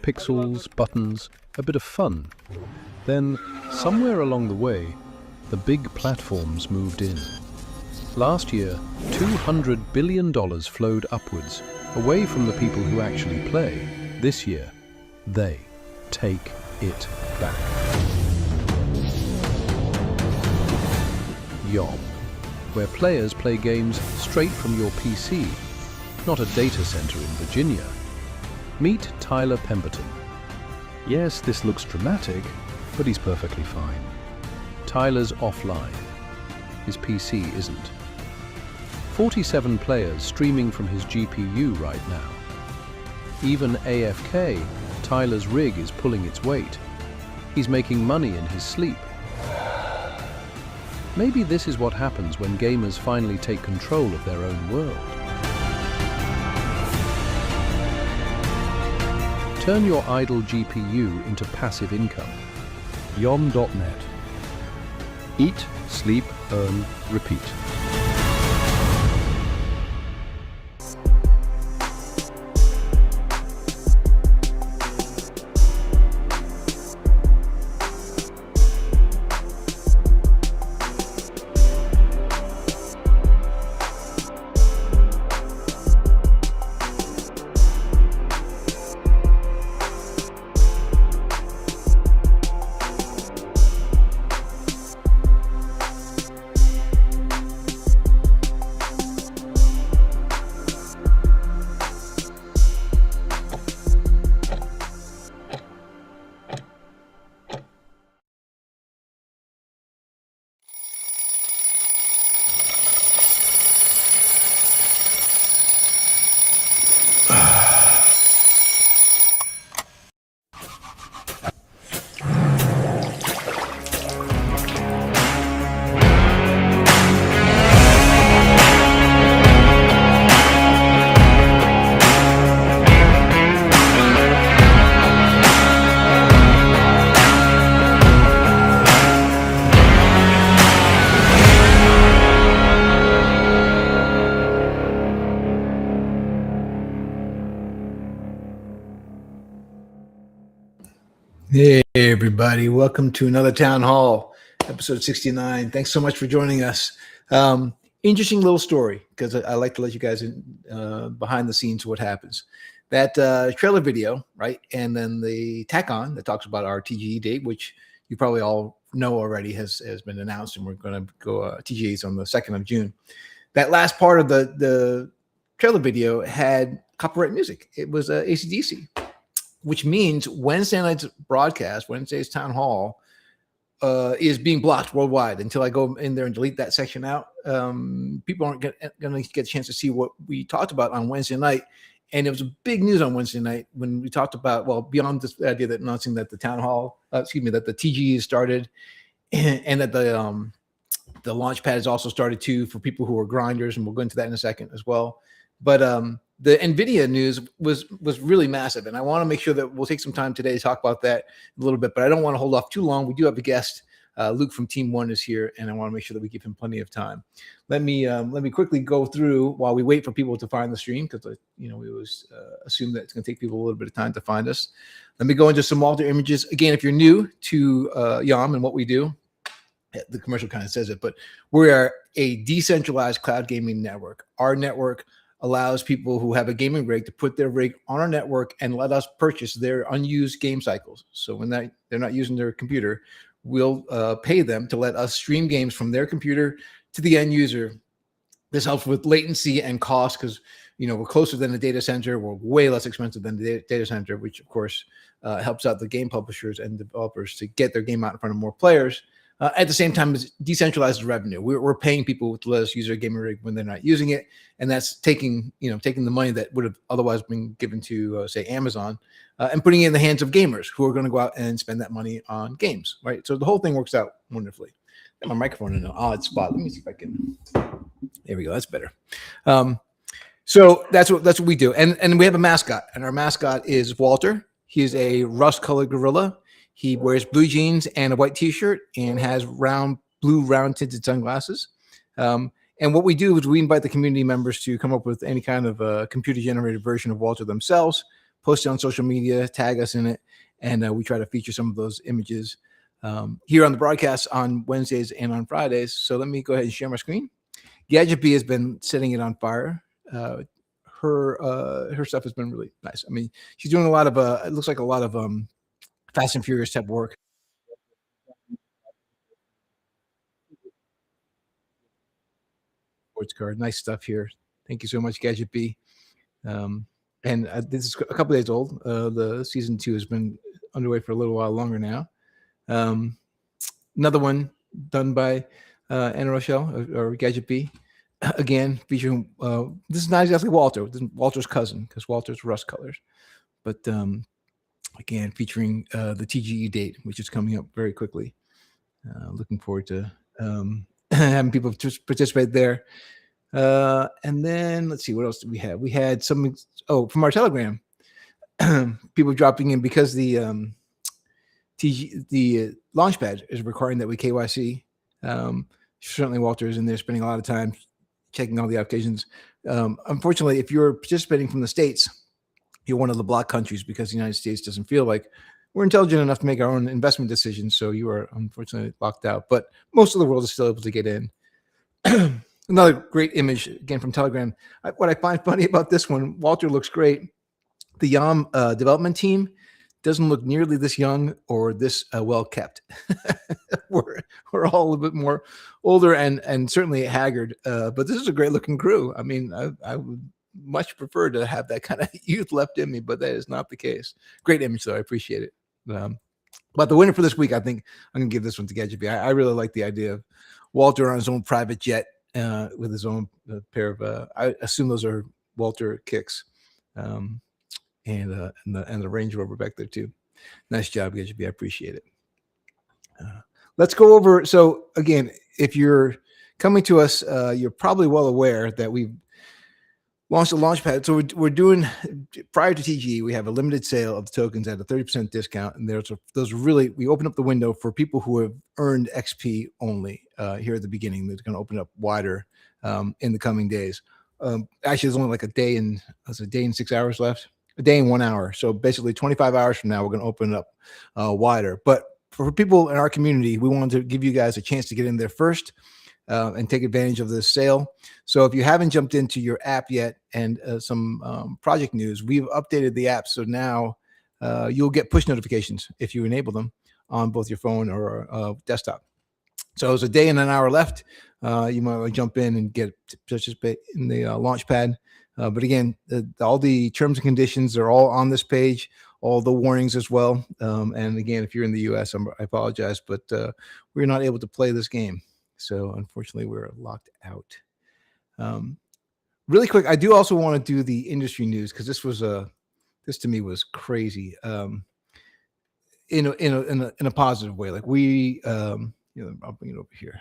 pixels, buttons, a bit of fun. Then, somewhere along the way, the big platforms moved in. Last year, $200 billion flowed upwards, away from the people who actually play. This year, they take it back. YOM, where players play games straight from your PC, not a data center in Virginia. Meet Tyler Pemberton. Yes, this looks dramatic, but he's perfectly fine. Tyler's offline. His PC isn't. 47 players streaming from his GPU right now. Even AFK, Tyler's rig is pulling its weight. He's making money in his sleep. Maybe this is what happens when gamers finally take control of their own world. Turn your idle GPU into passive income. YOM.net. Eat, sleep, earn, repeat. Hey everybody, welcome to another Town Hall, episode 69. Thanks so much for joining us. Interesting little story, because I like to let you guys in behind the scenes what happens. That trailer video, right, and then the tack-on that talks about our TGE date, which you probably all know already has been announced, and we're going to go TGEs on the 2nd of June. That last part of the trailer video had copyright music. It was AC/DC. Which means Wednesday night's broadcast, Wednesday's Town Hall, is being blocked worldwide until I go in there and delete that section out. People aren't going to get a chance to see what we talked about on Wednesday night. And it was a big news on Wednesday night when we talked about, well, beyond this idea that announcing that the Town Hall, that the TGE started and that the launch pad has also started too for people who are grinders. And we'll go into that in a second as well. But the NVIDIA news was really massive, and I want to make sure that we'll take some time today to talk about that a little bit, but I don't want to hold off too long. We do have a guest. Luke from Team 1 is here, and I want to make sure that we give him plenty of time. Let me quickly go through while we wait for people to find the stream, because we always assume that it's going to take people a little bit of time to find us. Let me go into some alter images. Again, if you're new to YOM and what we do, the commercial kind of says it, but we are a decentralized cloud gaming network. Our network allows people who have a gaming rig to put their rig on our network and let us purchase their unused game cycles. So when they're not using their computer, we'll pay them to let us stream games from their computer to the end user. This helps with latency and cost because we're closer than the data center. We're way less expensive than the data center, which of course helps out the game publishers and developers to get their game out in front of more players. At the same time, it decentralizes revenue. We're paying people to let us use their gaming rig when they're not using it, and that's taking the money that would have otherwise been given to say Amazon and putting it in the hands of gamers who are going to go out and spend that money on games, right? So the whole thing works out wonderfully. Got my microphone in an odd spot. Let me see if I can. There we go. That's better. So that's what we do, and we have a mascot, and our mascot is Walter. He is a rust-colored gorilla. He wears blue jeans and a white T-shirt and has blue round tinted sunglasses. And what we do is we invite the community members to come up with any kind of computer-generated version of Walter themselves, post it on social media, tag us in it, and we try to feature some of those images here on the broadcast on Wednesdays and on Fridays. So let me go ahead and share my screen. Gadget B has been setting it on fire. Her stuff has been really nice. I mean, she's doing a lot of it looks like a lot of Fast and Furious type work. Sports card, nice stuff here. Thank you so much, Gadget B. And this is a couple days old. The season 2 has been underway for a little while longer now. Another one done by Anna Rochelle or Gadget B. Again, featuring this is not exactly Walter. This is Walter's cousin because Walter's Rust Colors. But again, featuring the TGE date, which is coming up very quickly. Looking forward to having people just participate there. And then let's see, what else did we have? We had some from our Telegram. People dropping in because the Launchpad is requiring that we KYC. Certainly Walter is in there spending a lot of time checking all the applications. Unfortunately, if you're participating from the States, you're one of the block countries because the United States doesn't feel like we're intelligent enough to make our own investment decisions. So you are unfortunately locked out, but most of the world is still able to get in. Another great image again from Telegram. What I find funny about this one, Walter looks great. The YOM development team doesn't look nearly this young or this well kept. we're all a little bit more older and certainly haggard, but this is a great looking crew. I mean, I would much prefer to have that kind of youth left in me, but that is not the case. Great image though, I appreciate it. But the winner for this week, I think I'm gonna give this one to Gadget B. I really like the idea of Walter on his own private jet with his own pair of I assume those are Walter kicks. And the Range Rover back there too. Nice job, Gadget B. I appreciate it. Let's go over. So again, if you're coming to us, you're probably well aware that we've launched a Launchpad. So we're doing, prior to TGE, we have a limited sale of the tokens at a 30% discount, and those really, we open up the window for people who have earned XP only here at the beginning. That's going to open up wider in the coming days. Actually, there's only like a day and 6 hours left. A day and 1 hour. So basically 25 hours from now, we're going to open it up wider. But for people in our community, we wanted to give you guys a chance to get in there first and take advantage of this sale. So if you haven't jumped into your app yet and some project news, we've updated the app. So now you'll get push notifications if you enable them on both your phone or desktop. So it's a day and an hour left. You might want to jump in and get participate in the Launchpad. But again, all the terms and conditions are all on this page, all the warnings as well. And again, if you're in the US, I apologize, but we're not able to play this game. So unfortunately, we're locked out. Really quick, I do also want to do the industry news because this to me was crazy in a positive way. Like I'll bring it over here.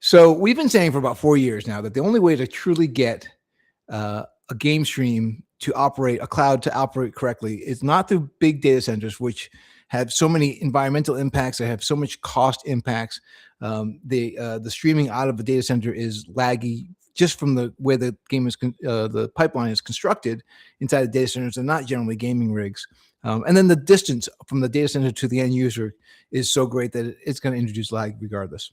So we've been saying for about 4 years now that the only way to truly get a game stream to operate, a cloud to operate correctly, is not through big data centers, which have so many environmental impacts. They have so much cost impacts. The streaming out of the data center is laggy just from the way the game is, the pipeline is constructed inside the data centers. They're not generally gaming rigs. And then the distance from the data center to the end user is so great that it's going to introduce lag regardless.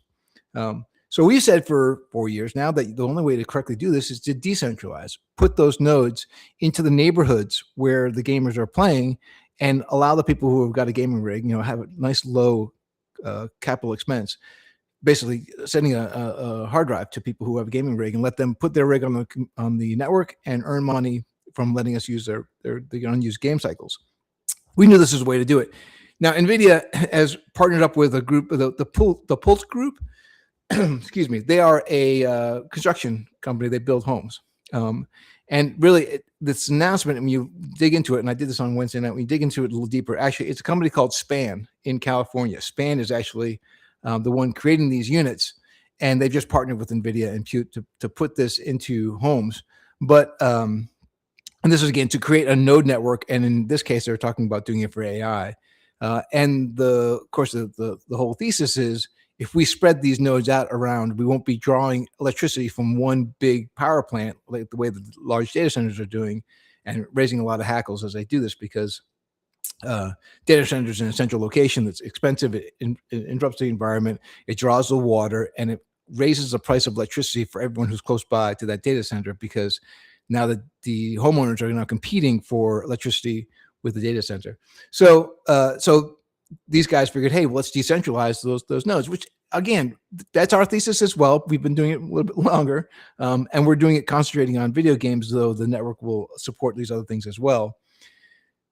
So we've said for 4 years now that the only way to correctly do this is to decentralize, put those nodes into the neighborhoods where the gamers are playing and allow the people who have got a gaming rig, have a nice low capital expense, basically sending a hard drive to people who have a gaming rig and let them put their rig on the network and earn money from letting us use their unused game cycles. We knew this was a way to do it. Now, NVIDIA has partnered up with a group, the Pulse group. Excuse me. They are a construction company. They build homes. And really, this announcement, when you dig into it, and I did this on Wednesday night, when you dig into it a little deeper, actually, it's a company called Span in California. Span is actually the one creating these units, and they've just partnered with NVIDIA and Pute to put this into homes. But and this is, again, to create a node network, and in this case, they're talking about doing it for AI. And of course, the whole thesis is, if we spread these nodes out around, we won't be drawing electricity from one big power plant like the way the large data centers are doing, and raising a lot of hackles as they do this because data centers in a central location that's expensive. It interrupts the environment. It draws the water, and it raises the price of electricity for everyone who's close by to that data center because now that the homeowners are now competing for electricity with the data center. So these guys figured, hey, well, let's decentralize those nodes, which again, that's our thesis as well. We've been doing it a little bit longer, and we're doing it concentrating on video games, though the network will support these other things as well.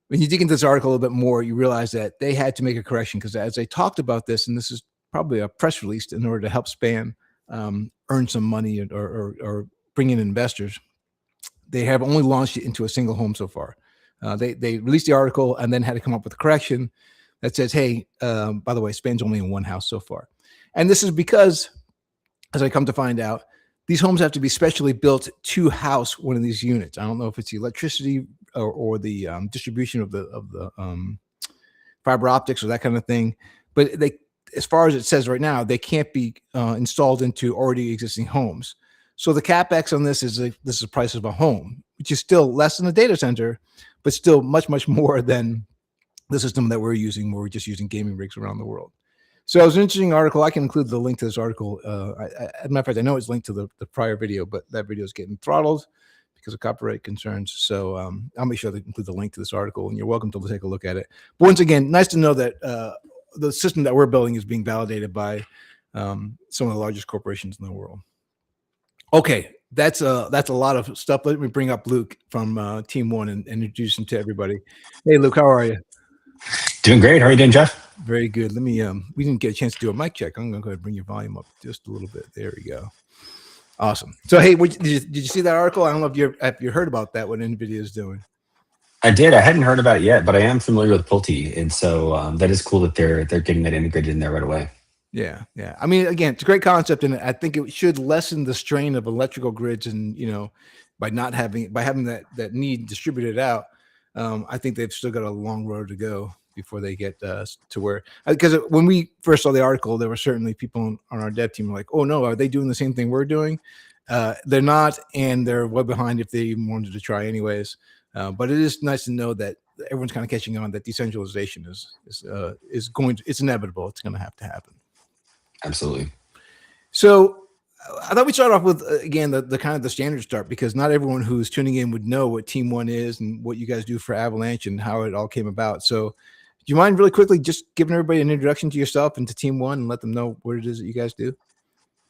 When you dig into this article a little bit more, you realize that they had to make a correction because as they talked about this, and this is probably a press release in order to help Span earn some money or bring in investors, they have only launched it into a single home so far. They released the article and then had to come up with a correction that says, hey, by the way, Span's only in one house so far. And this is because, as I come to find out, these homes have to be specially built to house one of these units. I don't know if it's the electricity or the distribution of the fiber optics or that kind of thing. But they, as far as it says right now, they can't be installed into already existing homes. So the CapEx on this is the price of a home, which is still less than a data center, but still much, much more than the system that we're using, where we're just using gaming rigs around the world. So it was an interesting article. I can include the link to this article. As a matter of fact, I know it's linked to the prior video, but that video is getting throttled because of copyright concerns. So I'll make sure to include the link to this article, and you're welcome to take a look at it. But once again, nice to know that the system that we're building is being validated by some of the largest corporations in the world. Okay, that's a lot of stuff. Let me bring up Luke from Team One and introduce him to everybody. Hey, Luke, how are you? Doing great. How are you doing, Jeff? Very good. Let me, we didn't get a chance to do a mic check. I'm going to go ahead and bring your volume up just a little bit. There we go. Awesome. So, hey, did you see that article? I don't know if you heard about that, what NVIDIA is doing. I did. I hadn't heard about it yet, but I am familiar with Pulte. And so that is cool that they're getting that integrated in there right away. Yeah. I mean, again, it's a great concept, and I think it should lessen the strain of electrical grids, and by having that need distributed out. I think they've still got a long road to go before they get to where, because when we first saw the article, there were certainly people on our dev team like, oh no, are they doing the same thing we're doing? They're not, and they're well behind if they even wanted to try anyways. But it is nice to know that everyone's kind of catching on that decentralization is it's inevitable. It's going to have to happen. Absolutely. So I thought we'd start off with, again, the kind of the standard start, because not everyone who's tuning in would know what Team One is and what you guys do for Avalanche and how it all came about. So do you mind really quickly just giving everybody an introduction to yourself and to Team One and let them know what it is that you guys do?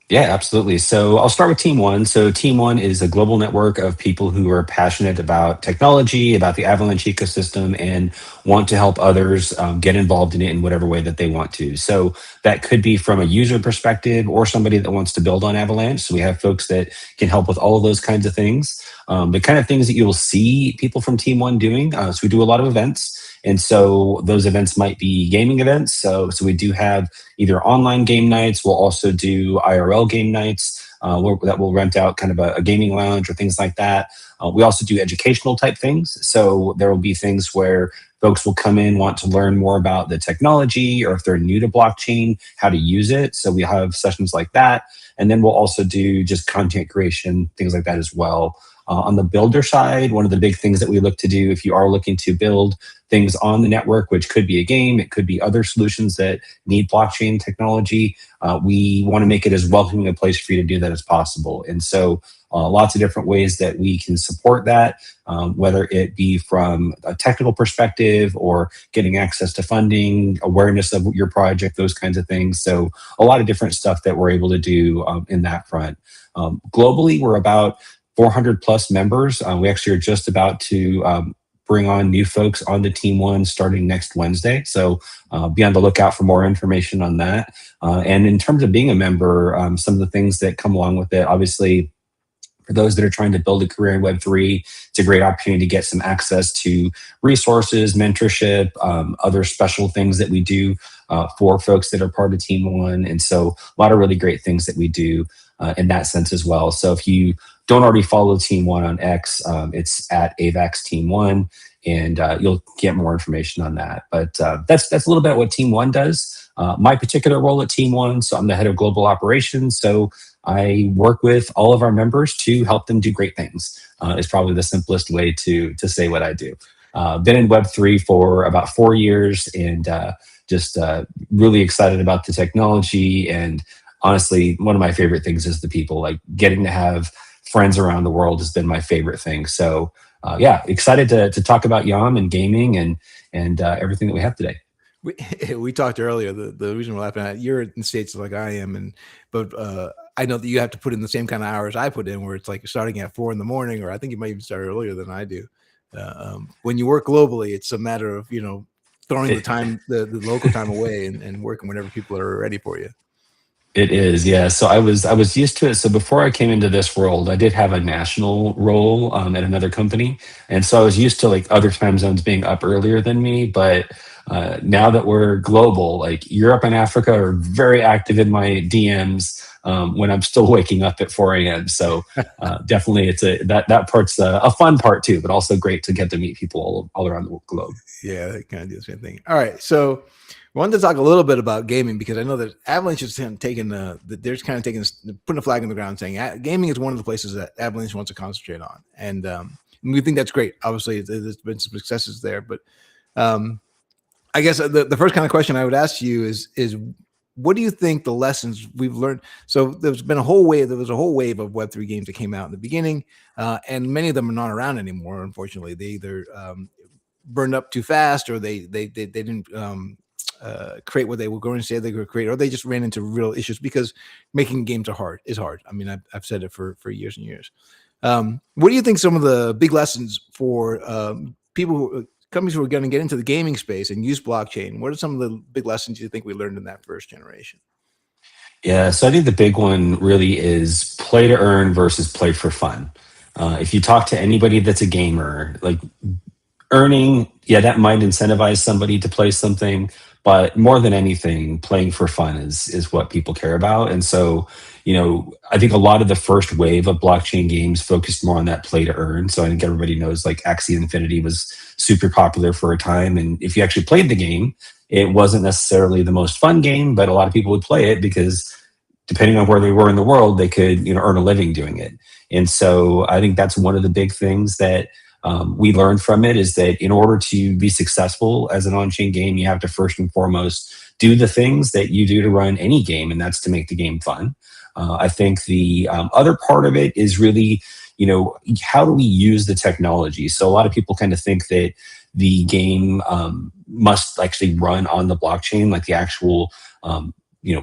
Yeah, absolutely. So I'll start with Team One. So Team One is a global network of people who are passionate about technology, about the Avalanche ecosystem, and want to help others get involved in it in whatever way that they want to. So that could be from a user perspective or somebody that wants to build on Avalanche. So we have folks that can help with all of those kinds of things. The kind of things that you will see people from Team One doing. So we do a lot of events. And so those events might be gaming events. So we do have either online game nights. We'll also do IRL game nights that will rent out kind of a gaming lounge or things like that. We also do educational type things. So there will be things where folks will come in, want to learn more about the technology, or if they're new to blockchain, how to use it. So we have sessions like that. And then we'll also do just content creation, things like that as well. On the builder side, one of the big things that we look to do, if you are looking to build things on the network, which could be a game, it could be other solutions that need blockchain technology, we want to make it as welcoming a place for you to do that as possible. And so lots of different ways that we can support that, whether it be from a technical perspective or getting access to funding, awareness of your project, those kinds of things. So a lot of different stuff that we're able to do in that front. Globally, we're about 400 plus members. We actually are just about to bring on new folks on the Team One starting next Wednesday. So be on the lookout for more information on that. And in terms of being a member, some of the things that come along with it, obviously, for those that are trying to build a career in Web3, it's a great opportunity to get some access to resources, mentorship, other special things that we do for folks that are part of Team One. And so a lot of really great things that we do in that sense as well. So if you don't already follow Team One on X, it's at AVAX Team One, and you'll get more information on that. But that's a little bit what Team One does. My particular role at Team One, so I'm the head of global operations. So I work with all of our members to help them do great things. Is probably the simplest way to say what I do. Been in Web3 for about 4 years, and just really excited about the technology. And honestly, one of my favorite things is the people. Like getting to have friends around the world has been my favorite thing. So yeah, excited to talk about YOM and gaming and everything that we have today. We talked earlier. The reason we're laughing at, you're in the States like I am, but I know that you have to put in the same kind of hours I put in, where it's like starting at 4 a.m, or I think you might even start earlier than I do. When you work globally, it's a matter of throwing the time, the local time away, and working whenever people are ready for you. It is, yeah. So I was used to it. So before I came into this world, I did have a national role at another company, and so I was used to like other time zones being up earlier than me. But now that we're global, like Europe and Africa are very active in my DMs when I'm still waking up at 4 a.m. So definitely, it's that part's a fun part too, but also great to get to meet people all around the globe. Yeah, they kind of do the same thing. All right, so I wanted to talk a little bit about gaming, because I know that Avalanche is kind of taking putting a flag in the ground, saying gaming is one of the places that Avalanche wants to concentrate on, and we think that's great. Obviously, there's been some successes there, but I guess the first kind of question I would ask you is what do you think the lessons we've learned? So there was a whole wave of Web3 games that came out in the beginning, and many of them are not around anymore. Unfortunately, they either burned up too fast, or they didn't create what they were going to say they could create, or they just ran into real issues, because making games is hard. I mean, I've said it for years and years. What do you think some of the big lessons for companies who are going to get into the gaming space and use blockchain? What are some of the big lessons you think we learned in that first generation? Yeah, so I think the big one really is play to earn versus play for fun. If you talk to anybody that's a gamer, like earning, yeah, that might incentivize somebody to play something, but more than anything, playing for fun is what people care about. And so, I think a lot of the first wave of blockchain games focused more on that play to earn. So I think everybody knows like Axie Infinity was super popular for a time. And if you actually played the game, it wasn't necessarily the most fun game, but a lot of people would play it because depending on where they were in the world, they could, earn a living doing it. And so I think that's one of the big things that we learned from it, is that in order to be successful as an on-chain game, you have to first and foremost do the things that you do to run any game, and that's to make the game fun. I think the other part of it is really, how do we use the technology? So a lot of people kind of think that the game must actually run on the blockchain, like the actual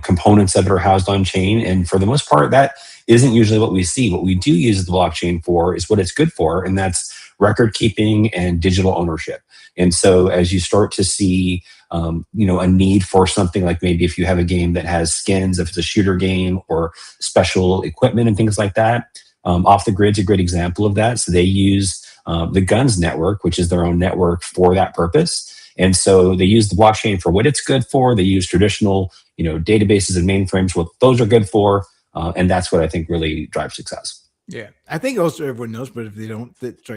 components that are housed on chain. And for the most part, that isn't usually what we see. What we do use the blockchain for is what it's good for, and that's record keeping and digital ownership. And so as you start to see a need for something, like maybe if you have a game that has skins, if it's a shooter game, or special equipment and things like that, Off the Grid's a great example of that. So they use the Guns network, which is their own network for that purpose. And so they use the blockchain for what it's good for. They use traditional, databases and mainframes, what those are good for. And that's what I think really drives success. Yeah, I think also everyone knows, but if they don't,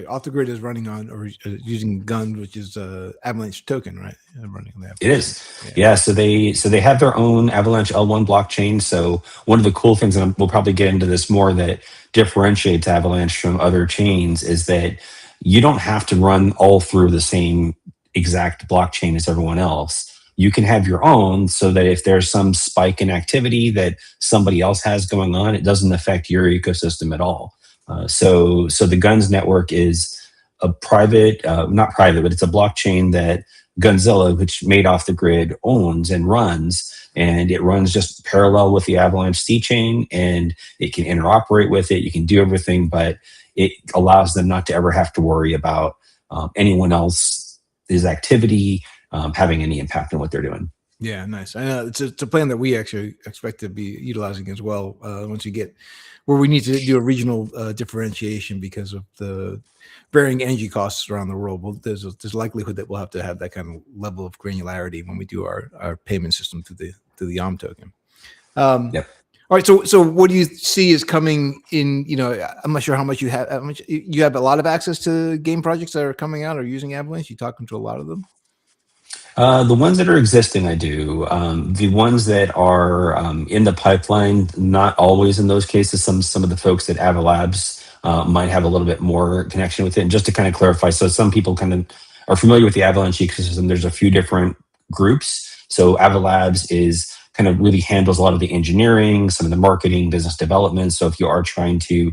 Off the Grid is running on, or using Guns, which is Avalanche token, right? Running on that. It is, yeah. So they have their own Avalanche L1 blockchain. So one of the cool things, and we'll probably get into this more, that differentiates Avalanche from other chains is that you don't have to run all through the same exact blockchain as everyone else. You can have your own, so that if there's some spike in activity that somebody else has going on, it doesn't affect your ecosystem at all. So the Guns network is a private, not private, but it's a blockchain that Gunzilla, which made Off the Grid, owns and runs. And it runs just parallel with the Avalanche C chain, and it can interoperate with it. You can do everything, but it allows them not to ever have to worry about anyone else's activity having any impact on what they're doing. Yeah, nice. I know it's a plan that we actually expect to be utilizing as well. Once you get where we need to do a regional differentiation because of the varying energy costs around the world, well, there's likelihood that we'll have to have that kind of level of granularity when we do our payment system through the YOM token. Yep. All right. So what do you see is coming in? I'm not sure how much you have. You have a lot of access to game projects that are coming out or using Avalanche. You talking to a lot of them? The ones that are existing, I do. The ones that are in the pipeline, not always in those cases. Some of the folks at Avalabs might have a little bit more connection with it. And just to kind of clarify, so some people kind of are familiar with the Avalanche ecosystem. There's a few different groups. So Avalabs is kind of really handles a lot of the engineering, some of the marketing, business development. So if you are trying to,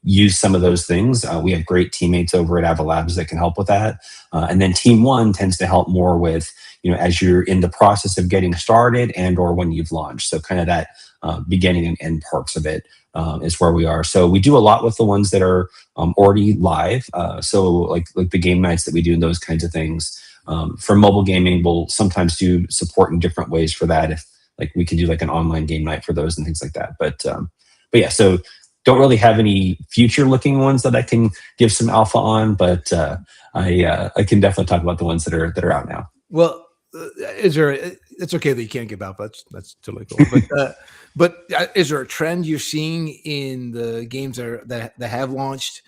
use some of those things, we have great teammates over at Avalabs that can help with that. And then Team One tends to help more with, as you're in the process of getting started and or when you've launched. So kind of that beginning and end parts of it is where we are. So we do a lot with the ones that are already live. So like the game nights that we do and those kinds of things. For mobile gaming, we'll sometimes do support in different ways for that. If like we could do like an online game night for those and things like that. But yeah, so don't really have any future looking ones that I can give some alpha on, but I can definitely talk about the ones that are out now. Well, it's okay that you can't give out. That's totally cool. But is there a trend you're seeing in the games that have launched?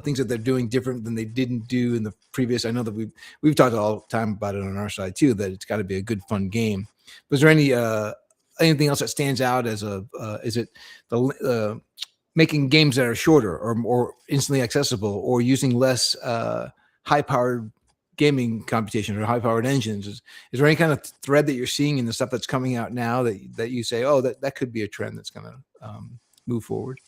Things that they're doing different than they didn't do in the previous. I know that we've talked all the time about it on our side too. That it's got to be a good, fun game. Was there anything else that stands out as is it the making games that are shorter or more instantly accessible, or using less high-powered gaming computations or high-powered engines? Is there any kind of thread that you're seeing in the stuff that's coming out now that you say, oh, that could be a trend that's going to move forward?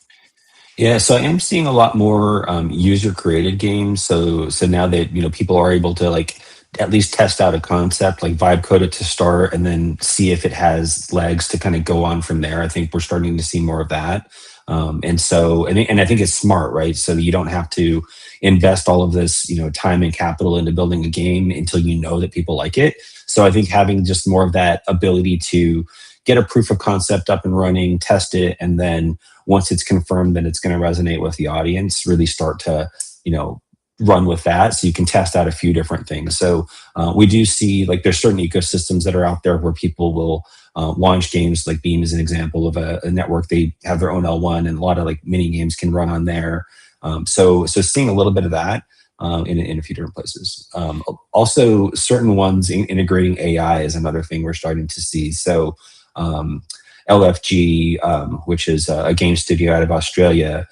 Yeah, so I am seeing a lot more user created games. So now that people are able to like at least test out a concept, like vibe code it to start, and then see if it has legs to kind of go on from there. I think we're starting to see more of that. And I think it's smart, right? So you don't have to invest all of this time and capital into building a game until you know that people like it. So I think having just more of that ability to get a proof of concept up and running, test it, and then once it's confirmed that it's going to resonate with the audience, really start to, run with that. So you can test out a few different things. So we do see like there's certain ecosystems that are out there where people will launch games. Like Beam is an example of a network. They have their own L1 and a lot of like mini games can run on there. So seeing a little bit of that in a few different places. Also, certain ones integrating AI is another thing we're starting to see. So LFG, which is a game studio out of Australia,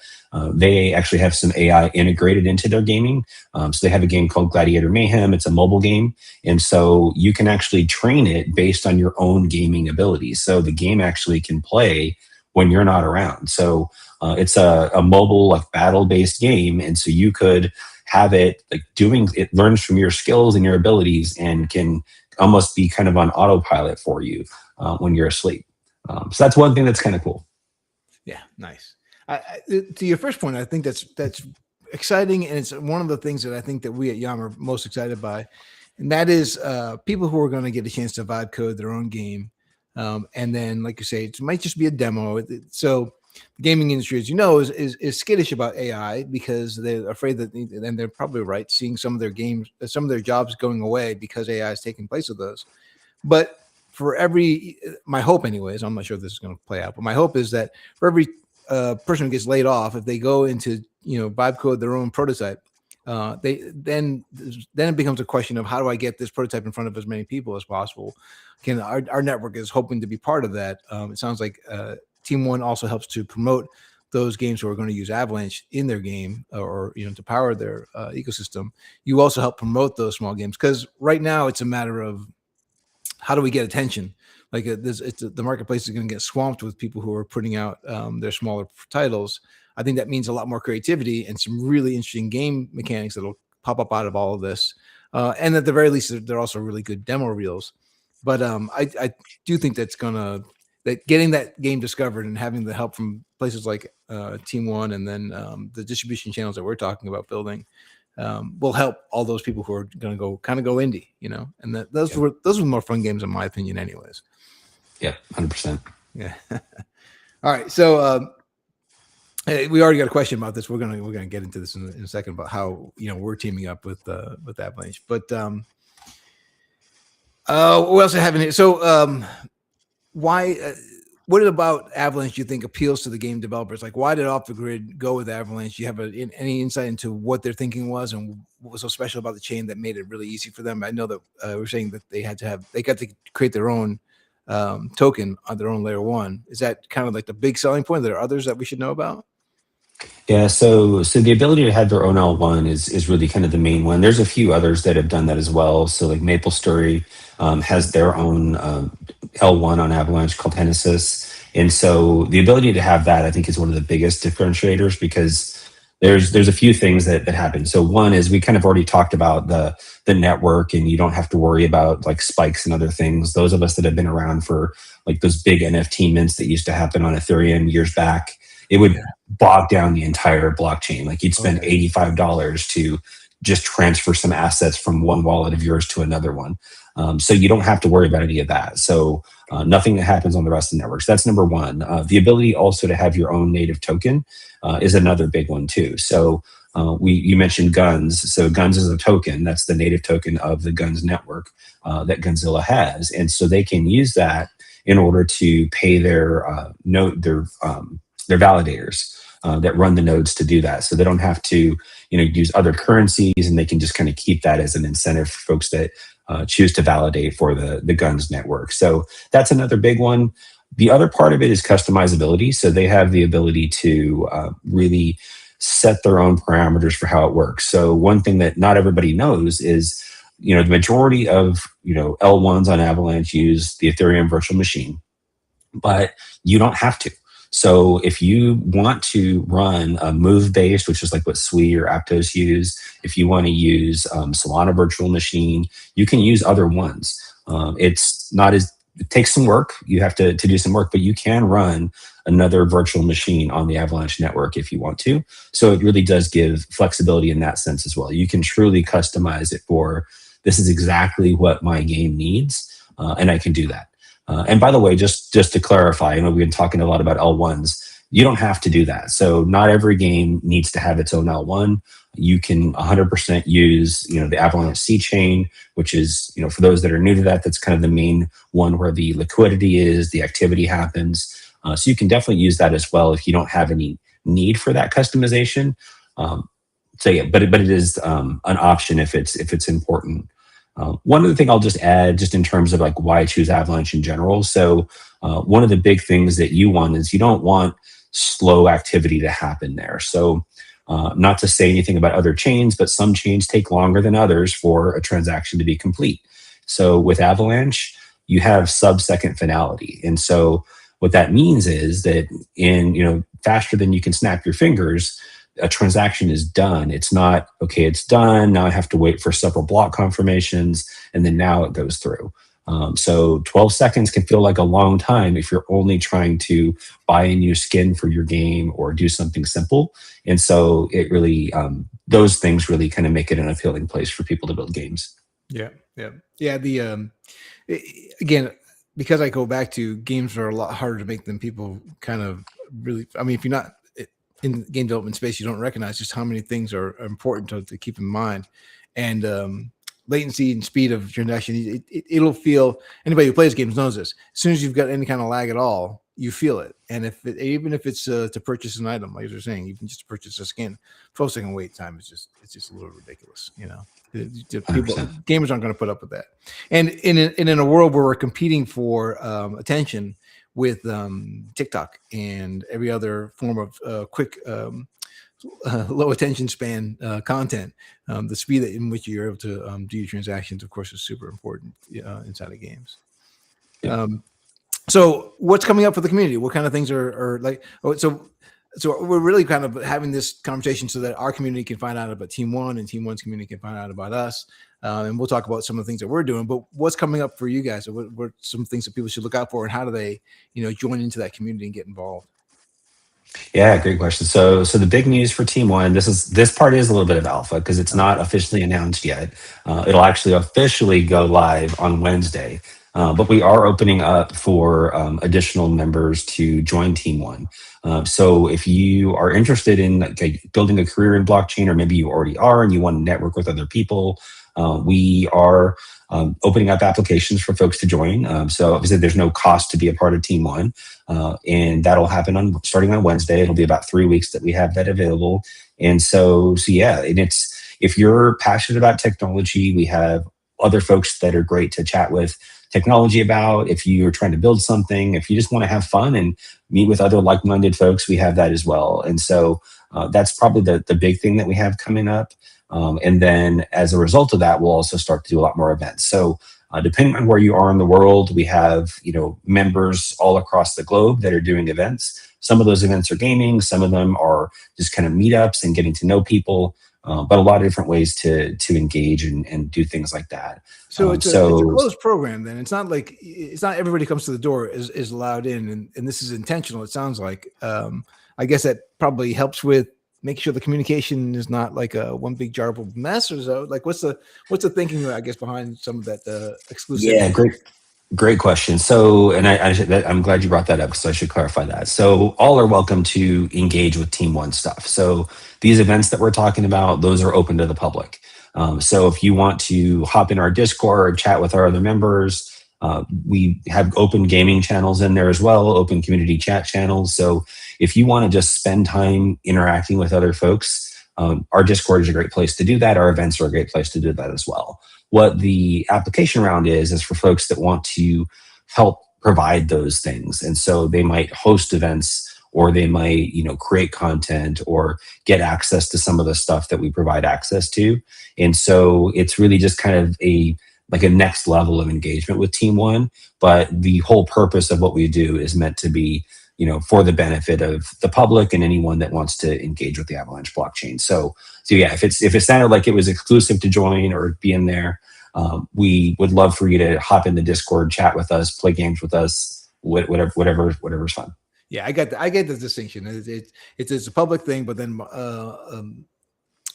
they actually have some AI integrated into their gaming. So they have a game called Gladiator Mayhem. It's a mobile game. And so you can actually train it based on your own gaming abilities. So the game actually can play when you're not around. So it's a mobile like battle-based game. And so you could have it like it learns from your skills and your abilities and can almost be kind of on autopilot for you when you're asleep. So that's one thing that's kind of cool. Yeah, nice. To your first point, I think that's exciting, and it's one of the things that I think that we at YOM are most excited by, and that is people who are going to get a chance to vibe code their own game, and then, like you say, it might just be a demo. So the gaming industry, as you know, is skittish about AI because they're afraid that, and they're probably right, seeing some of their jobs going away because AI is taking place of those. But my hope anyways, I'm not sure if this is going to play out, but my hope is that for every person who gets laid off, if they go into vibe code their own prototype, then it becomes a question of how do I get this prototype in front of as many people as possible. Our network is hoping to be part of that. It sounds like Team One also helps to promote those games who are going to use Avalanche in their game or to power their ecosystem. You also help promote those small games, because right now it's a matter of how do we get attention? Like the marketplace is going to get swamped with people who are putting out their smaller titles. I think that means a lot more creativity and some really interesting game mechanics that'll pop up out of all of this. And at the very least, they're also really good demo reels. But I do think that getting that game discovered and having the help from places like Team One and then the distribution channels that we're talking about building will help all those people who are going to go indie, and those were more fun games in my opinion anyways. Yeah, 100%. Yeah. All right. So we already got a question about this. We're gonna get into this in a second about how we're teaming up with Avalanche. But what else I have in here? So why What about Avalanche do you think appeals to the game developers? Like, why did Off the Grid go with Avalanche? Do you have any insight into what their thinking was and what was so special about the chain that made it really easy for them? I know that we're saying that they got to create their own token on their own layer one. Is that kind of like the big selling point? There are others that we should know about? Yeah, so the ability to have their own L1 is really kind of the main one. There's a few others that have done that as well. So like MapleStory has their own L1 on Avalanche called Genesis. And so the ability to have that, I think, is one of the biggest differentiators because there's a few things that happen. So one is we kind of already talked about the network, and you don't have to worry about like spikes and other things. Those of us that have been around for like those big NFT mints that used to happen on Ethereum years back, it would bog down the entire blockchain. Like you'd spend $85 to just transfer some assets from one wallet of yours to another one. So you don't have to worry about any of that. So nothing that happens on the rest of the networks. That's number one. The ability also to have your own native token is another big one too. So you mentioned Guns. So Guns is a token. That's the native token of the Guns network that Gunzilla has. And so they can use that in order to pay their validators that run the nodes to do that. So they don't have to, use other currencies, and they can just kind of keep that as an incentive for folks that choose to validate for the Guns network. So that's another big one. The other part of it is customizability. So they have the ability to really set their own parameters for how it works. So one thing that not everybody knows is, the majority of, L1s on Avalanche use the Ethereum virtual machine, but you don't have to. So if you want to run a move-based, which is like what Sui or Aptos use, if you want to use Solana virtual machine, you can use other ones. It takes some work. You have to do some work, but you can run another virtual machine on the Avalanche network if you want to. So it really does give flexibility in that sense as well. You can truly customize it for, this is exactly what my game needs, and I can do that. And by the way, just to clarify, we've been talking a lot about L1s. You don't have to do that. So not every game needs to have its own L1. You can 100% use, the Avalanche C chain, which is, for those that are new to that, that's kind of the main one where the liquidity is, the activity happens. So you can definitely use that as well if you don't have any need for that customization. But it is an option if it's important. One other thing I'll just add, just in terms of like why I choose Avalanche in general. So one of the big things that you want is you don't want slow activity to happen there. So not to say anything about other chains, but some chains take longer than others for a transaction to be complete. So with Avalanche, you have sub-second finality. And so what that means is that in, faster than you can snap your fingers, a transaction is done. It's not, okay, it's done. Now I have to wait for several block confirmations, and then now it goes through. So 12 seconds can feel like a long time if you're only trying to buy a new skin for your game or do something simple. And so it really, those things really kind of make it an appealing place for people to build games. Yeah. Again, because I go back to games are a lot harder to make than people kind of really, if you're not in the game development space, you don't recognize just how many things are important to keep in mind. And latency and speed of transaction, it'll feel, anybody who plays games knows this. As soon as you've got any kind of lag at all, you feel it. And even if it's to purchase an item, like you're saying, even just to purchase a skin, 12-second wait time is just a little ridiculous. Gamers aren't going to put up with that. And in a world where we're competing for attention with TikTok and every other form of quick, low attention span content, the speed in which you're able to do your transactions, of course, is super important inside of games. So what's coming up for the community? What kind of things are like? So we're really kind of having this conversation so that our community can find out about Team One, and Team One's community can find out about us. And we'll talk about some of the things that we're doing, but what's coming up for you guys? What are some things that people should look out for, and how do they, join into that community and get involved? Yeah, great question. So the big news for Team One, this part is a little bit of alpha because it's not officially announced yet. It'll actually officially go live on Wednesday, but we are opening up for additional members to join Team One. So if you are interested in building a career in blockchain, or maybe you already are and you want to network with other people, We are opening up applications for folks to join. So obviously there's no cost to be a part of Team One, and that'll happen starting on Wednesday. It'll be about 3 weeks that we have that available. And so yeah, and it's, if you're passionate about technology, we have other folks that are great to chat with technology about. If you're trying to build something, if you just want to have fun and meet with other like-minded folks, we have that as well. And so that's probably the big thing that we have coming up. And then as a result of that, we'll also start to do a lot more events. So depending on where you are in the world, we have, members all across the globe that are doing events. Some of those events are gaming, some of them are just kind of meetups and getting to know people, but a lot of different ways to engage and do things like that. So it's a closed program. Then it's not like everybody comes to the door is allowed in, and this is intentional. It sounds like. I guess that probably helps with make sure the communication is not like a one big jar of mess, or so. Like, what's the thinking, I guess, behind some of that exclusivity? Yeah, great question. So, and I'm glad you brought that up because I should clarify that. So, all are welcome to engage with Team One stuff. So, these events that we're talking about, those are open to the public. So, if you want to hop in our Discord, chat with our other members, we have open gaming channels in there as well, open community chat channels. So, if you want to just spend time interacting with other folks, our Discord is a great place to do that. Our events are a great place to do that as well. What the application round is for folks that want to help provide those things. And so they might host events, or they might, create content or get access to some of the stuff that we provide access to. And so it's really just kind of a next level of engagement with Team One. But the whole purpose of what we do is meant to be, for the benefit of the public and anyone that wants to engage with the Avalanche blockchain. So yeah, if it sounded like it was exclusive to join or be in there, we would love for you to hop in the Discord, chat with us, play games with us, whatever's fun. Yeah, I get the distinction. It's a public thing, but then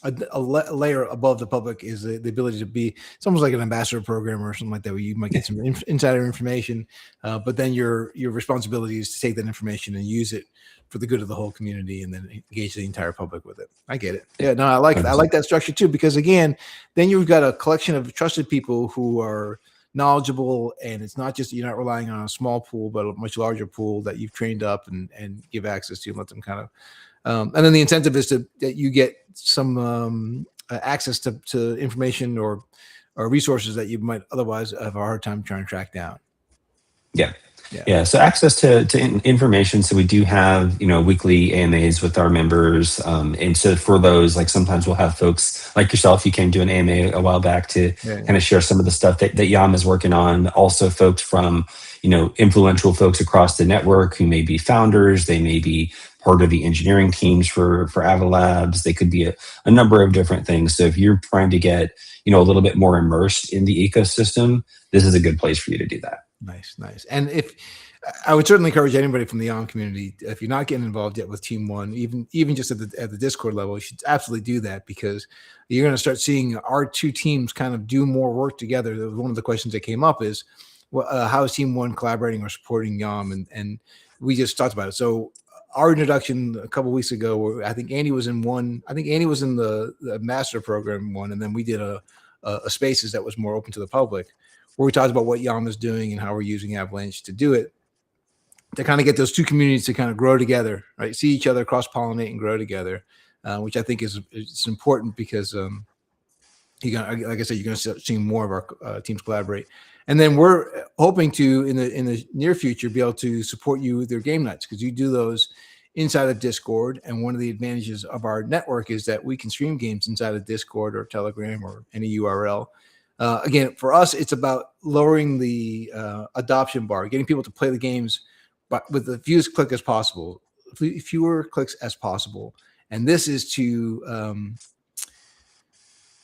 a layer above the public is the ability to be, it's almost like an ambassador program or something like that, where you might get some insider information, but then your responsibility is to take that information and use it for the good of the whole community, and then engage the entire public with it. I get it. Yeah, no, I like that structure too, because again, then you've got a collection of trusted people who are knowledgeable, and it's not just, you're not relying on a small pool, but a much larger pool that you've trained up and give access to, and let them kind of and then the incentive is that you get some access to information or resources that you might otherwise have a hard time trying to track down. Yeah. So access to information. So we do have, weekly AMAs with our members. And so for those, like sometimes we'll have folks like yourself, you came to an AMA a while back to kind of share some of the stuff that YOM is working on. Also folks from, influential folks across the network who may be founders, they may be part of the engineering teams for Avalabs. They could be a number of different things. So if you're trying to get, a little bit more immersed in the ecosystem, this is a good place for you to do that. Nice. And if I would certainly encourage anybody from the YOM community, if you're not getting involved yet with Team One, even just at the Discord level, you should absolutely do that, because you're going to start seeing our two teams kind of do more work together. One of the questions that came up is, how is Team One collaborating or supporting YOM? And we just talked about it. So our introduction a couple of weeks ago, where I think Andy was in one. I think Andy was in the master program one, and then we did a Spaces that was more open to the public, where we talked about what YOM is doing and how we're using Avalanche to do it, to kind of get those two communities to kind of grow together, right? See each other, cross-pollinate, and grow together, which I think is important, because you're gonna, like I said, you're going to start seeing more of our teams collaborate. And then we're hoping to, in the near future, be able to support you with your game nights, because you do those inside of Discord. And one of the advantages of our network is that we can stream games inside of Discord or Telegram or any URL. Again, for us, it's about lowering the adoption bar, getting people to play the games, but with the fewest clicks as possible. And this is to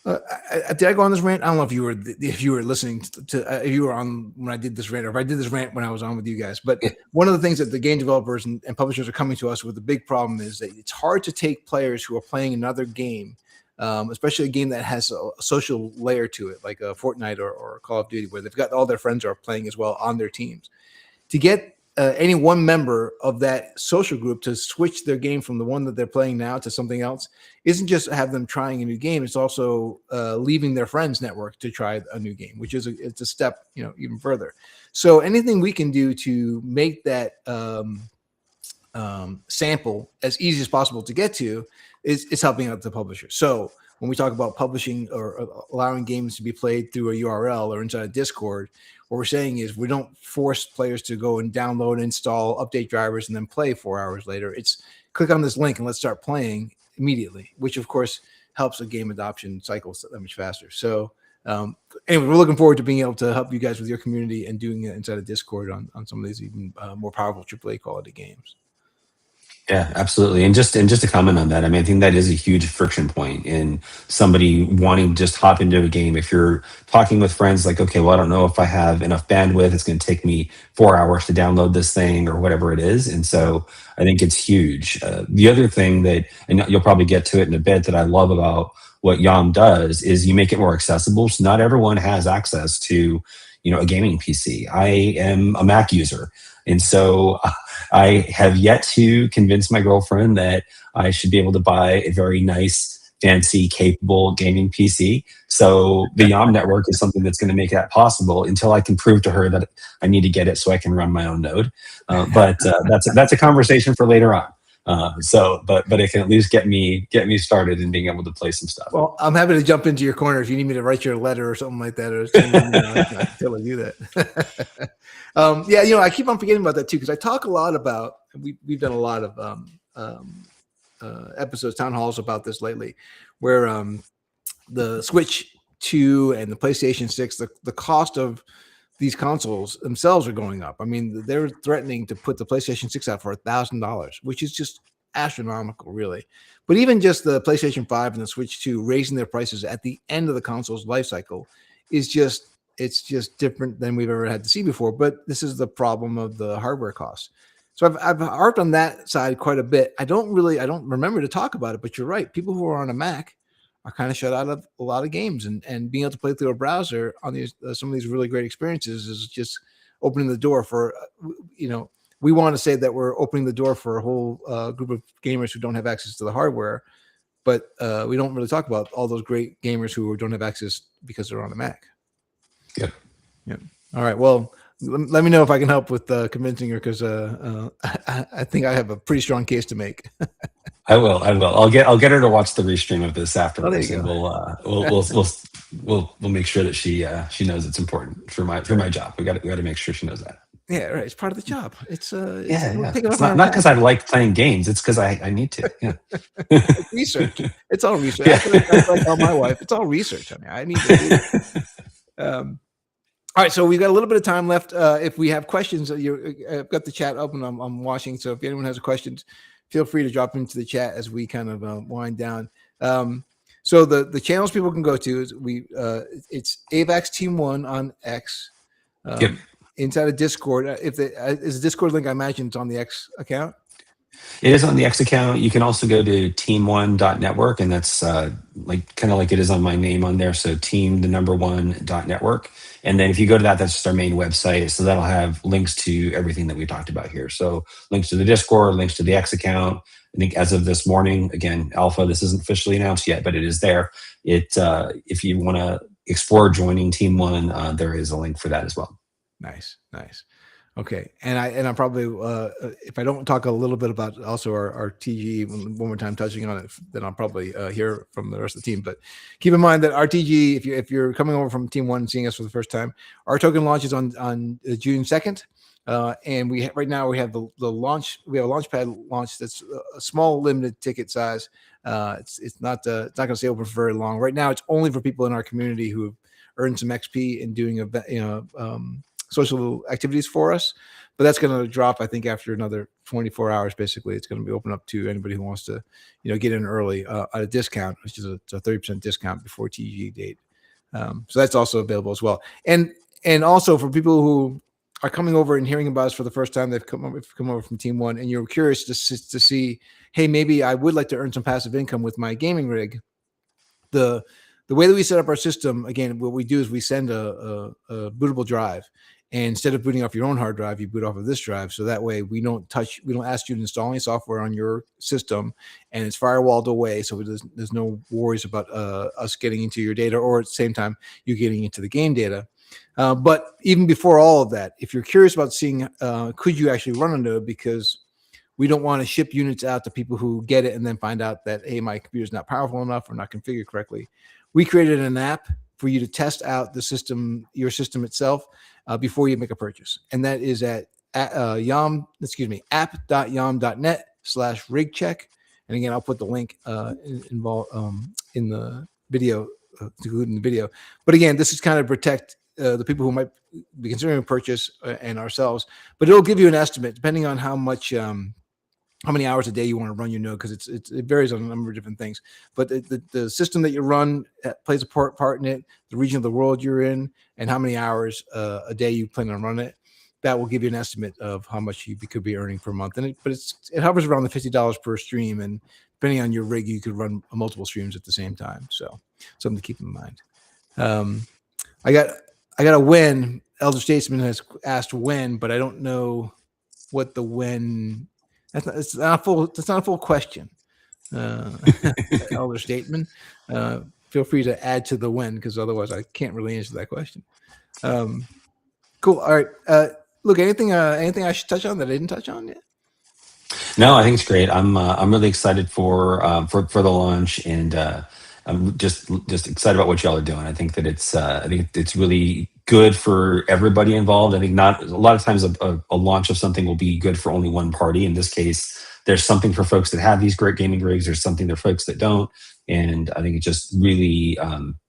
did I go on this rant? I don't know if you were listening to if you were on when I did this rant, or if I did this rant when I was on with you guys. But one of the things that the game developers and publishers are coming to us with, the big problem is that it's hard to take players who are playing another game, especially a game that has a social layer to it, like a Fortnite or Call of Duty, where they've got all their friends are playing as well on their teams, to get any one member of that social group to switch their game from the one that they're playing now to something else isn't just have them trying a new game. It's also leaving their friends network to try a new game, which is it's a step, even further. So anything we can do to make that sample as easy as possible to get to is helping out the publisher. So when we talk about publishing or allowing games to be played through a URL or inside a Discord, what we're saying is we don't force players to go and download, install, update drivers, and then play 4 hours later. It's click on this link and let's start playing immediately, which of course helps a game adoption cycle that much faster. So anyway, we're looking forward to being able to help you guys with your community and doing it inside of Discord on some of these even more powerful AAA quality games. Yeah, absolutely. And just to comment on that, I mean, I think that is a huge friction point in somebody wanting to just hop into a game. If you're talking with friends, like, okay, well, I don't know if I have enough bandwidth. It's going to take me 4 hours to download this thing or whatever it is. And so I think it's huge. The other thing that, and you'll probably get to it in a bit, that I love about what YOM does is you make it more accessible. So not everyone has access to, a gaming PC. I am a Mac user. And so I have yet to convince my girlfriend that I should be able to buy a very nice, fancy, capable gaming PC. So the YOM network is something that's going to make that possible until I can prove to her that I need to get it so I can run my own node. But that's a conversation for later on. But it can at least get me started in being able to play some stuff. Well, I'm happy to jump into your corner if you need me to write you a letter or something like that, or I can totally do that. I keep on forgetting about that too, because I talk a lot about, we've done a lot of episodes, town halls about this lately, where the Switch 2 and the PlayStation 6, the cost of these consoles themselves are going up. I mean, they're threatening to put the PlayStation 6 out for $1,000, which is just astronomical, really. But even just the PlayStation 5 and the Switch 2 raising their prices at the end of the console's life cycle is just different than we've ever had to see before. But this is the problem of the hardware costs. So I've harped on that side quite a bit. I don't remember to talk about it, but you're right. People who are on a Mac are kind of shut out of a lot of games, and being able to play through a browser on these some of these really great experiences is just opening the door for, we want to say that we're opening the door for a whole group of gamers who don't have access to the hardware, but we don't really talk about all those great gamers who don't have access because they're on a Mac. Yep. All right. Well, let me know if I can help with convincing her, because I think I have a pretty strong case to make. I will. I'll get her to watch the restream of this afterwards, and we'll make sure that she knows it's important for my job. We got to make sure she knows that. Yeah, right. It's part of the job. It's not because I like playing games. It's because I need to. Yeah. It's research. It's all research. I tell my wife, it's all research. I need to do it. All right, so we've got a little bit of time left. If we have questions, I've got the chat open. I'm watching, so if anyone has questions, feel free to drop into the chat as we kind of wind down. So the channels people can go to is it's Avalanche Team 1 on X. Yep. Inside of Discord, if is a Discord link, I imagine it's on the X account. It is on the X account. You can also go to team1.network, and that's kind of like it is on my name on there. So team1.network. And then if you go to that, that's just our main website. So that'll have links to everything that we talked about here. So links to the Discord, links to the X account. I think as of this morning, again, alpha, this isn't officially announced yet, but it is there. If you want to explore joining Team 1, there is a link for that as well. Nice. Okay, and I probably if I don't talk a little bit about also our TG one more time, touching on it, then I'll probably hear from the rest of the team. But keep in mind that our TG, if you're coming over from Team 1 and seeing us for the first time, our token launches on June 2nd, and right now we have the launch. We have a launchpad launch that's a small limited ticket size. It's not going to stay open for very long. Right now, it's only for people in our community who have earned some XP in doing social activities for us, but that's going to drop, I think, after another 24 hours. Basically, it's going to be open up to anybody who wants to, get in early at a discount, which is a 30% discount before TG date. So that's also available as well. And also for people who are coming over and hearing about us for the first time, they've come over from Team 1, and you're curious to see, hey, maybe I would like to earn some passive income with my gaming rig. The way that we set up our system, again, what we do is we send a bootable drive. And instead of booting off your own hard drive, you boot off of this drive. So that way we don't ask you to install any software on your system, and it's firewalled away. So there's no worries about us getting into your data, or at the same time, you getting into the game data. But even before all of that, if you're curious about seeing, could you actually run a node, because we don't want to ship units out to people who get it and then find out that, hey, my computer's not powerful enough or not configured correctly. We created an app for you to test out the system, your system itself, before you make a purchase. And that is at app.yom.net/rigcheck. And again, I'll put the link in the video, to include in the video. But again, this is kind of protect the people who might be considering a purchase and ourselves. But it'll give you an estimate depending on how many hours a day you want to run your node, because it varies on a number of different things. But the system that you run plays a part in it, the region of the world you're in, and how many hours a day you plan on running it. That will give you an estimate of how much you could be earning per month. And it hovers around the $50 per stream, and depending on your rig, you could run multiple streams at the same time. So something to keep in mind. I got a when. Elder Statesman has asked when, but I don't know what the when. It's not a full question. Elder Statesman. Feel free to add to the when, because otherwise I can't really answer that question. Cool. All right. Look, anything I should touch on that I didn't touch on yet? No, I think it's great. I'm really excited for the launch, and I'm just excited about what y'all are doing. I think that it's really good for everybody involved. I think not a lot of times a launch of something will be good for only one party. In this case, there's something for folks that have these great gaming rigs. There's something for folks that don't, and I think it just really I'm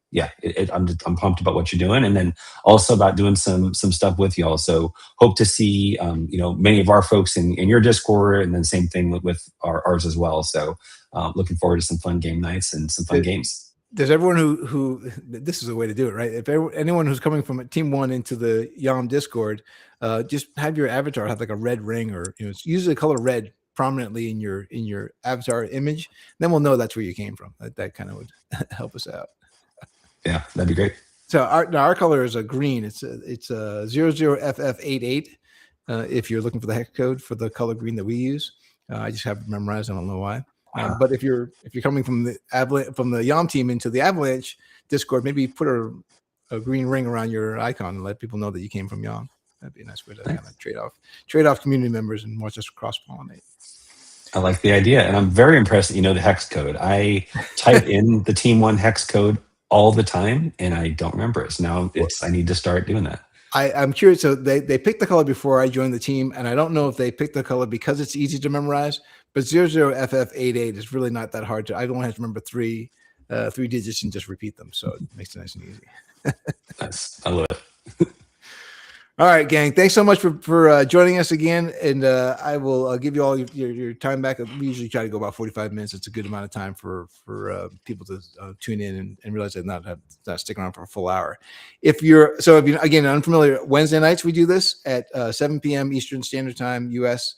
pumped about what you're doing, and then also about doing some stuff with y'all. So hope to see many of our folks in your Discord, and then same thing with ours as well. So looking forward to some fun game nights and some fun games. There's everyone who this is the way to do it, right? If anyone who's coming from Team 1 into the YOM Discord, just have your avatar have like a red ring, or it's usually the color red prominently in your avatar image. Then we'll know that's where you came from. That kind of would help us out. Yeah, that'd be great. So our color is a green. It's a 00FF88. If you're looking for the hex code for the color green that we use, I just have it memorized. I don't know why. But if you're coming from the YOM team into the Avalanche Discord, maybe put a green ring around your icon and let people know that you came from YOM. That'd be a nice way to kind of trade off community members and watch us cross pollinate. I like the idea, and I'm very impressed that you know the hex code. I type in the Team 1 hex code all the time, and I don't remember it. So now I need to start doing that. I'm curious. So they picked the color before I joined the team, and I don't know if they picked the color because it's easy to memorize. But 00FF88 is really not that hard to. I don't have to remember three digits and just repeat them. So it makes it nice and easy. Nice. I love it. All right, gang. Thanks so much for joining us again, and I will give you all your time back. We usually try to go about 45 minutes. It's a good amount of time for people to tune in and realize they're not sticking around for a full hour. If you're again unfamiliar, Wednesday nights we do this at 7 p.m. Eastern Standard Time, U.S.,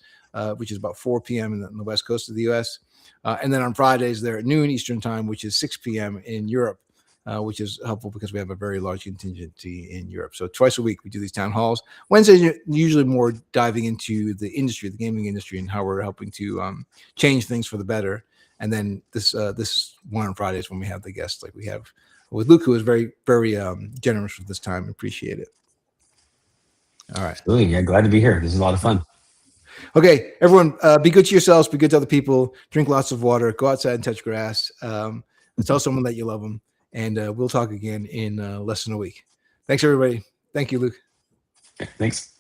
which is about 4 p.m. in the West Coast of the U.S., and then on Fridays they're at noon Eastern Time, which is 6 p.m. in Europe. Which is helpful because we have a very large contingency in Europe. So twice a week we do these town halls. Wednesdays usually more diving into the industry, the gaming industry, and how we're helping to change things for the better. And then this one on Fridays when we have the guests like we have with Luke, who is very, very generous with this time. Appreciate it. All right. Really, yeah, glad to be here. This is a lot of fun. Okay, everyone, be good to yourselves, be good to other people, drink lots of water, go outside and touch grass, tell someone that you love them. And we'll talk again in less than a week. Thanks, everybody. Thank you, Luke. Okay, thanks.